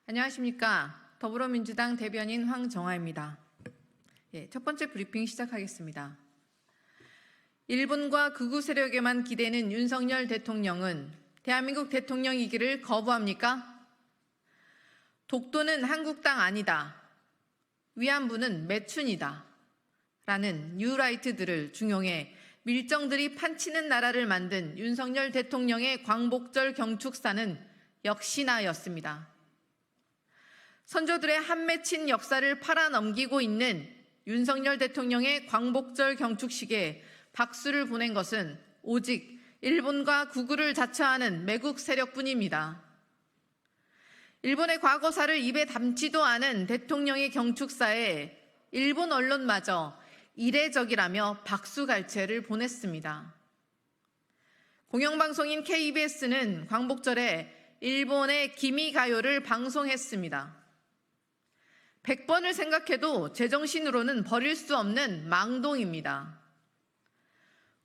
안녕하십니까. 더불어민주당 대변인 황정아입니다. 첫 번째 브리핑 시작하겠습니다. 일본과 극우 세력에만 기대는 윤석열 대통령은 대한민국 대통령이기를 거부합니까? 독도는 한국 땅 아니다. 위안부는 매춘이다. 라는 뉴라이트들을 중용해 밀정들이 판치는 나라를 만든 윤석열 대통령의 광복절 경축사는 역시나였습니다. 선조들의 한 맺힌 역사를 팔아넘기고 있는 윤석열 대통령의 광복절 경축식에 박수를 보낸 것은 오직 일본과 극우를 자처하는 매국 세력뿐입니다. 일본의 과거사를 입에 담지도 않은 대통령의 경축사에 일본 언론마저 이례적이라며 박수갈채를 보냈습니다. 공영방송인 KBS는 광복절에 일본의 기미가요를 방송했습니다. 100번을 생각해도 제정신으로는 버릴 수 없는 망동입니다.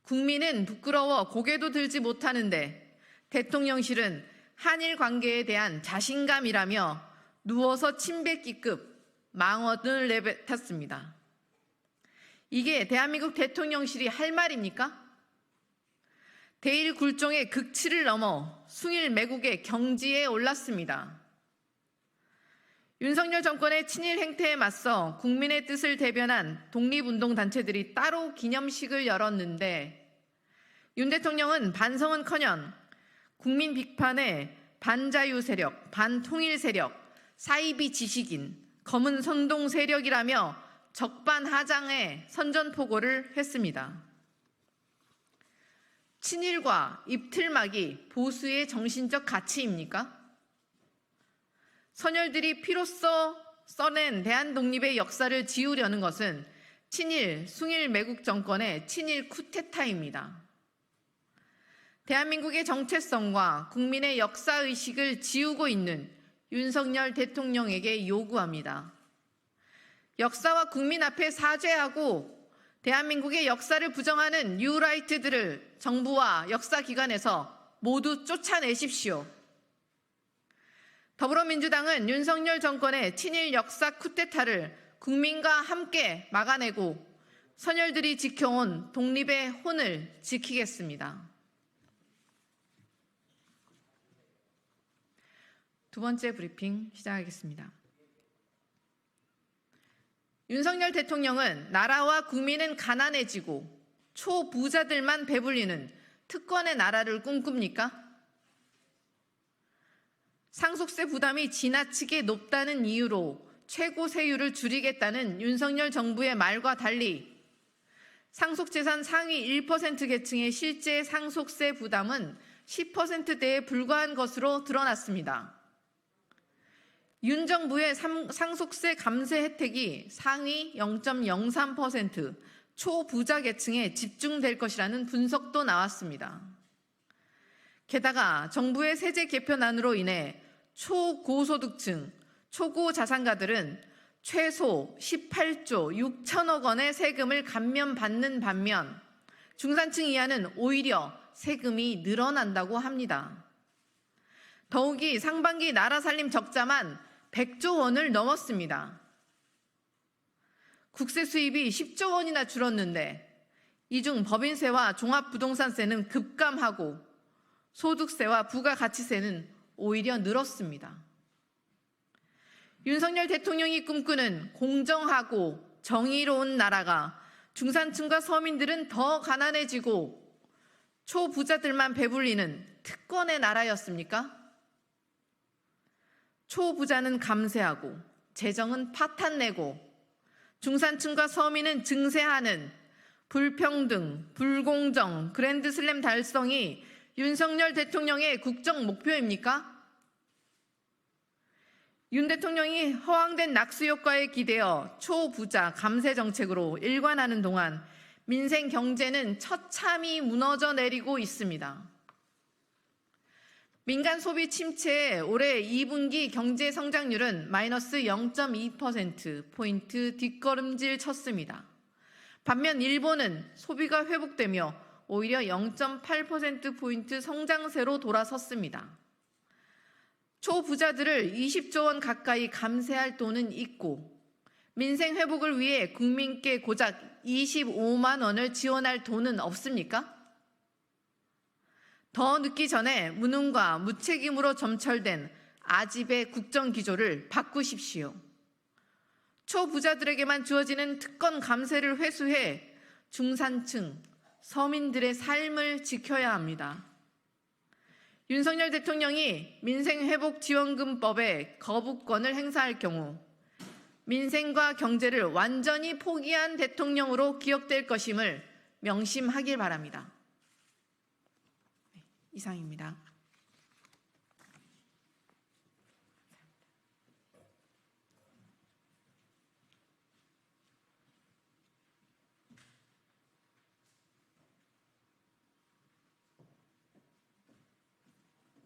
국민은 부끄러워 고개도 들지 못하는데 대통령실은 한일 관계에 대한 자신감이라며 누워서 침 뱉기급 망언을 내뱉었습니다. 이게 대한민국 대통령실이 할 말입니까? 대일 굴종의 극치를 넘어 숭일 매국의 경지에 올랐습니다. 윤석열 정권의 친일 행태에 맞서 국민의 뜻을 대변한 독립운동단체들이 따로 기념식을 열었는데 윤 대통령은 반성은커녕 국민 비판에 반자유 세력, 반통일 세력, 사이비 지식인, 검은 선동 세력이라며 적반하장의 선전포고를 했습니다. 친일과 입틀막이 보수의 정신적 가치입니까? 선열들이 피로써 써낸 대한독립의 역사를 지우려는 것은 친일, 숭일 매국 정권의 친일 쿠데타입니다. 대한민국의 정체성과 국민의 역사의식을 지우고 있는 윤석열 대통령에게 요구합니다. 역사와 국민 앞에 사죄하고 대한민국의 역사를 부정하는 뉴라이트들을 정부와 역사기관에서 모두 쫓아내십시오. 더불어민주당은 윤석열 정권의 친일 역사 쿠데타를 국민과 함께 막아내고 선열들이 지켜온 독립의 혼을 지키겠습니다. 두 번째 브리핑 시작하겠습니다. 윤석열 대통령은 나라와 국민은 가난해지고 초부자들만 배불리는 특권의 나라를 꿈꿉니까? 상속세 부담이 지나치게 높다는 이유로 최고 세율을 줄이겠다는 윤석열 정부의 말과 달리 상속재산 상위 1% 계층의 실제 상속세 부담은 10%대에 불과한 것으로 드러났습니다. 윤 정부의 상속세 감세 혜택이 상위 0.03% 초부자 계층에 집중될 것이라는 분석도 나왔습니다. 게다가 정부의 세제 개편안으로 인해 초고소득층, 초고자산가들은 최소 18조 6천억 원의 세금을 감면받는 반면 중산층 이하는 오히려 세금이 늘어난다고 합니다. 더욱이 상반기 나라 살림 적자만 100조 원을 넘었습니다. 국세 수입이 10조 원이나 줄었는데 이 중 법인세와 종합부동산세는 급감하고 소득세와 부가가치세는 오히려 늘었습니다. 윤석열 대통령이 꿈꾸는 공정하고 정의로운 나라가 중산층과 서민들은 더 가난해지고 초부자들만 배불리는 특권의 나라였습니까? 초부자는 감세하고 재정은 파탄내고 중산층과 서민은 증세하는 불평등, 불공정, 그랜드슬램 달성이 윤석열 대통령의 국정 목표입니까? 윤 대통령이 허황된 낙수 효과에 기대어 초부자 감세 정책으로 일관하는 동안 민생 경제는 처참히 무너져 내리고 있습니다. 민간 소비 침체에 올해 2분기 경제 성장률은 마이너스 0.2%포인트 뒷걸음질 쳤습니다. 반면 일본은 소비가 회복되며 오히려 0.8%포인트 성장세로 돌아섰습니다. 초부자들을 20조 원 가까이 감세할 돈은 있고 민생 회복을 위해 국민께 고작 25만 원을 지원할 돈은 없습니까? 더 늦기 전에 무능과 무책임으로 점철된 아집의 국정기조를 바꾸십시오. 초부자들에게만 주어지는 특권 감세를 회수해 중산층, 서민들의 삶을 지켜야 합니다. 윤석열 대통령이 민생회복지원금법에 거부권을 행사할 경우 민생과 경제를 완전히 포기한 대통령으로 기억될 것임을 명심하길 바랍니다. 이상입니다.